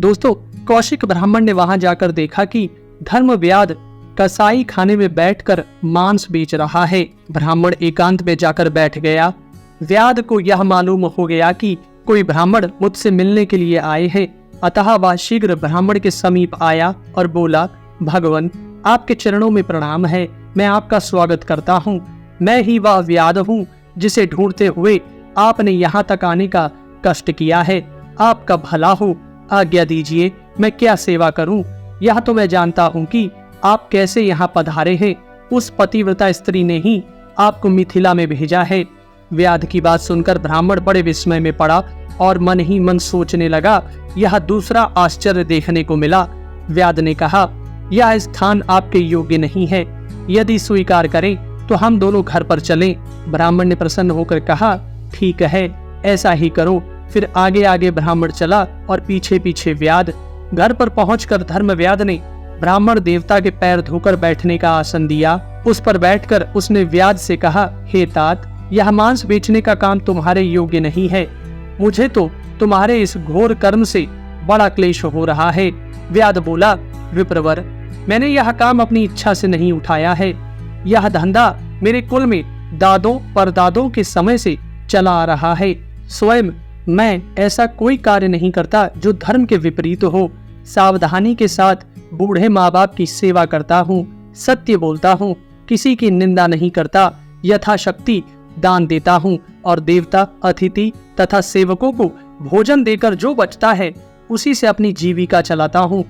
दोस्तों, कौशिक ब्राह्मण ने वहां जाकर देखा कि धर्मव्याध कसाई खाने में बैठकर मांस बेच रहा है। ब्राह्मण एकांत में जाकर बैठ गया। व्याध को यह मालूम हो गया कि कोई ब्राह्मण मुझसे मिलने के लिए आए हैं, अतः वह शीघ्र ब्राह्मण के समीप आया और बोला, भगवान, आपके चरणों में प्रणाम है, मैं आपका स्वागत करता हूँ। मैं ही वह व्याध हूँ जिसे ढूंढते हुए आपने यहाँ तक आने का कष्ट किया है। आपका भला हो, आज्ञा दीजिए, मैं क्या सेवा करूँ। यह तो मैं जानता हूँ कि आप कैसे यहाँ पधारे हैं। उस पतिव्रता स्त्री ने ही आपको मिथिला में भेजा है। व्याध की बात सुनकर ब्राह्मण बड़े विस्मय में पड़ा और मन ही मन सोचने लगा, यह दूसरा आश्चर्य देखने को मिला। व्याध ने कहा, यह स्थान आपके योग्य नहीं है, यदि स्वीकार करें तो हम दोनों घर पर चलें। ब्राह्मण ने प्रसन्न होकर कहा, ठीक है, ऐसा ही करो। फिर आगे आगे ब्राह्मण चला और पीछे पीछे व्याध। घर पर पहुंचकर धर्मव्याध ने ब्राह्मण देवता के पैर धोकर बैठने का आसन दिया। उस पर बैठकर उसने व्याध से कहा, हे तात, यह मांस बेचने का काम तुम्हारे योग्य नहीं है। मुझे तो तुम्हारे इस घोर कर्म से बड़ा क्लेश हो रहा है। व्याध बोला, विप्रवर, मैंने यह काम अपनी इच्छा से नहीं उठाया है। यह धंधा मेरे कुल में दादों परदादों के समय से चला आ रहा है। स्वयं मैं ऐसा कोई कार्य नहीं करता जो धर्म के विपरीत हो। सावधानी के साथ बूढ़े माँ बाप की सेवा करता हूँ, सत्य बोलता हूँ, किसी की निंदा नहीं करता, यथाशक्ति दान देता हूँ और देवता, अतिथि तथा सेवकों को भोजन देकर जो बचता है उसी से अपनी जीविका चलाता हूँ।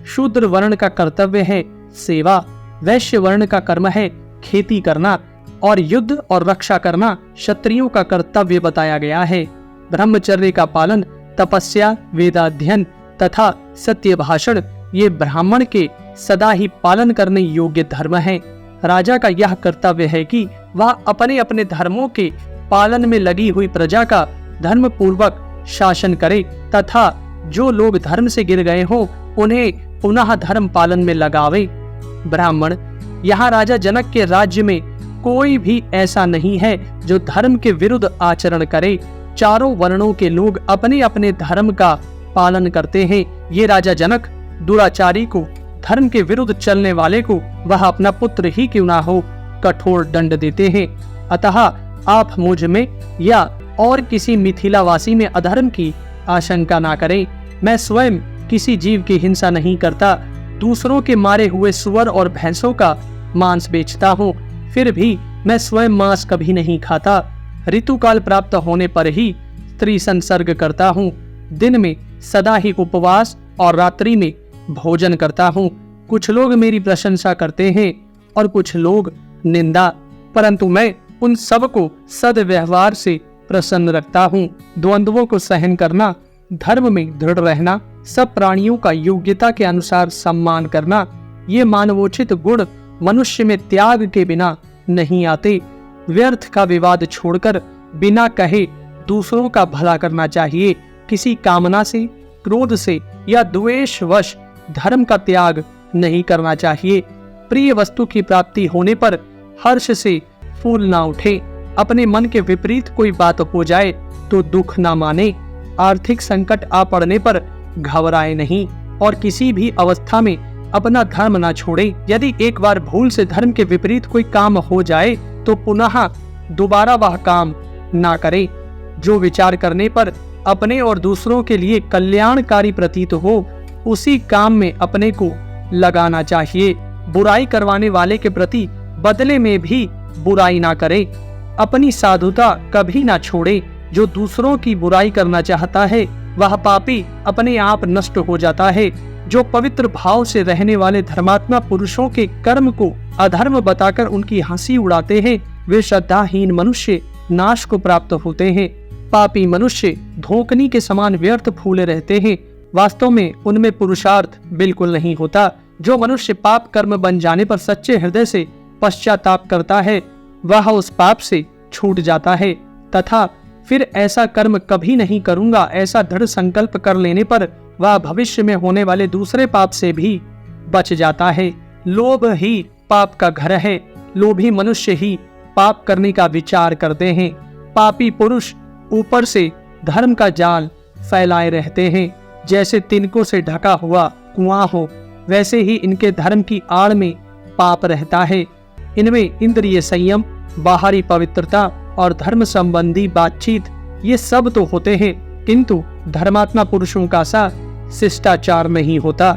शूद्र वर्ण का कर्तव्य है सेवा, वैश्य वर्ण का कर्म है खेती करना और युद्ध और रक्षा करना क्षत्रियों का कर्तव्य बताया गया है। ब्रह्मचर्य का पालन, तपस्या, वेदाध्ययन तथा सत्य भाषण ये ब्राह्मण के सदा ही पालन करने योग्य धर्म है। राजा का यह कर्तव्य है कि वह अपने अपने धर्मों के पालन में लगी हुई प्रजा का धर्म पूर्वक शासन करे तथा जो लोग धर्म से गिर गए हों उन्हें पुनः धर्म पालन में लगावे। ब्राह्मण, यहाँ राजा जनक के राज्य में कोई भी ऐसा नहीं है जो धर्म के विरुद्ध आचरण करे। चारों वर्णों के लोग अपने अपने धर्म का पालन करते हैं। ये राजा जनक दुराचारी को, धर्म के विरुद्ध चलने वाले को, वह अपना पुत्र ही क्यों ना हो, कठोर दंड देते हैं। अतः आप मुझ में या और किसी मिथिलावासी में अधर्म की आशंका ना करें। मैं स्वयं किसी जीव की हिंसा नहीं करता, दूसरों के मारे हुए सुअर और भैंसों का मांस बेचता हूँ, फिर भी मैं स्वयं मांस कभी नहीं खाता। ऋतुकाल प्राप्त होने पर ही स्त्री संसर्ग करता हूँ। दिन में सदा ही उपवास और रात्रि में भोजन करता हूँ। कुछ लोग मेरी प्रशंसा करते हैं और कुछ लोग निंदा, परंतु मैं उन सब को सद्व्यवहार से प्रसन्न रखता हूँ। द्वंद्वों को सहन करना, धर्म में दृढ़ रहना, सब प्राणियों का योग्यता के अनुसार सम्मान करना, ये मानवोचित गुण मनुष्य में त्याग के बिना नहीं आते। व्यर्थ का विवाद छोड़कर बिना कहे दूसरों का भला करना चाहिए। किसी कामना से, क्रोध से या द्वेषवश धर्म का त्याग नहीं करना चाहिए। प्रिय वस्तु की प्राप्ति होने पर हर्ष से फूल ना उठे। अपने मन के विपरीत कोई बात हो जाए तो दुख ना माने। आर्थिक संकट आ पड़ने पर घबराए नहीं और किसी भी अवस्था में अपना धर्म ना छोड़े। यदि एक बार भूल से धर्म के विपरीत कोई काम हो जाए तो पुनः दोबारा वह काम ना करे। जो विचार करने पर अपने और दूसरों के लिए कल्याणकारी प्रतीत हो उसी काम में अपने को लगाना चाहिए। बुराई करवाने वाले के प्रति बदले में भी बुराई ना करे। अपनी साधुता कभी ना छोड़े। जो दूसरों की बुराई करना चाहता है वह पापी अपने आप नष्ट हो जाता है। जो पवित्र भाव से रहने वाले धर्मात्मा पुरुषों के कर्म को अधर्म बताकर उनकी हंसी उड़ाते हैं वे श्रद्धाहीन मनुष्य नाश को प्राप्त होते हैं। पापी मनुष्य धोकनी के समान व्यर्थ फूले रहते हैं, वास्तव में उनमें पुरुषार्थ बिल्कुल नहीं होता। जो मनुष्य पाप कर्म बन जाने पर सच्चे हृदय से पश्चाताप करता है वह उस पाप से छूट जाता है तथा फिर ऐसा कर्म कभी नहीं करूंगा ऐसा दृढ़ संकल्प कर लेने पर वह भविष्य में होने वाले दूसरे पाप से भी बच जाता है। लोभ ही पाप का घर है। लोभी मनुष्य ही पाप करने का विचार करते हैं। पापी पुरुष ऊपर से धर्म का जाल फैलाए रहते हैं। जैसे तिनकों से ढका हुआ कुआं हो, वैसे ही इनके धर्म की आड़ में पाप रहता है। इनमें इंद्रिय संयम, बाहरी पवित्रता और धर्म संबंधी बातचीत ये सब तो होते हैं, किंतु धर्मात्मा पुरुषों का सा शिष्टाचार नहीं होता।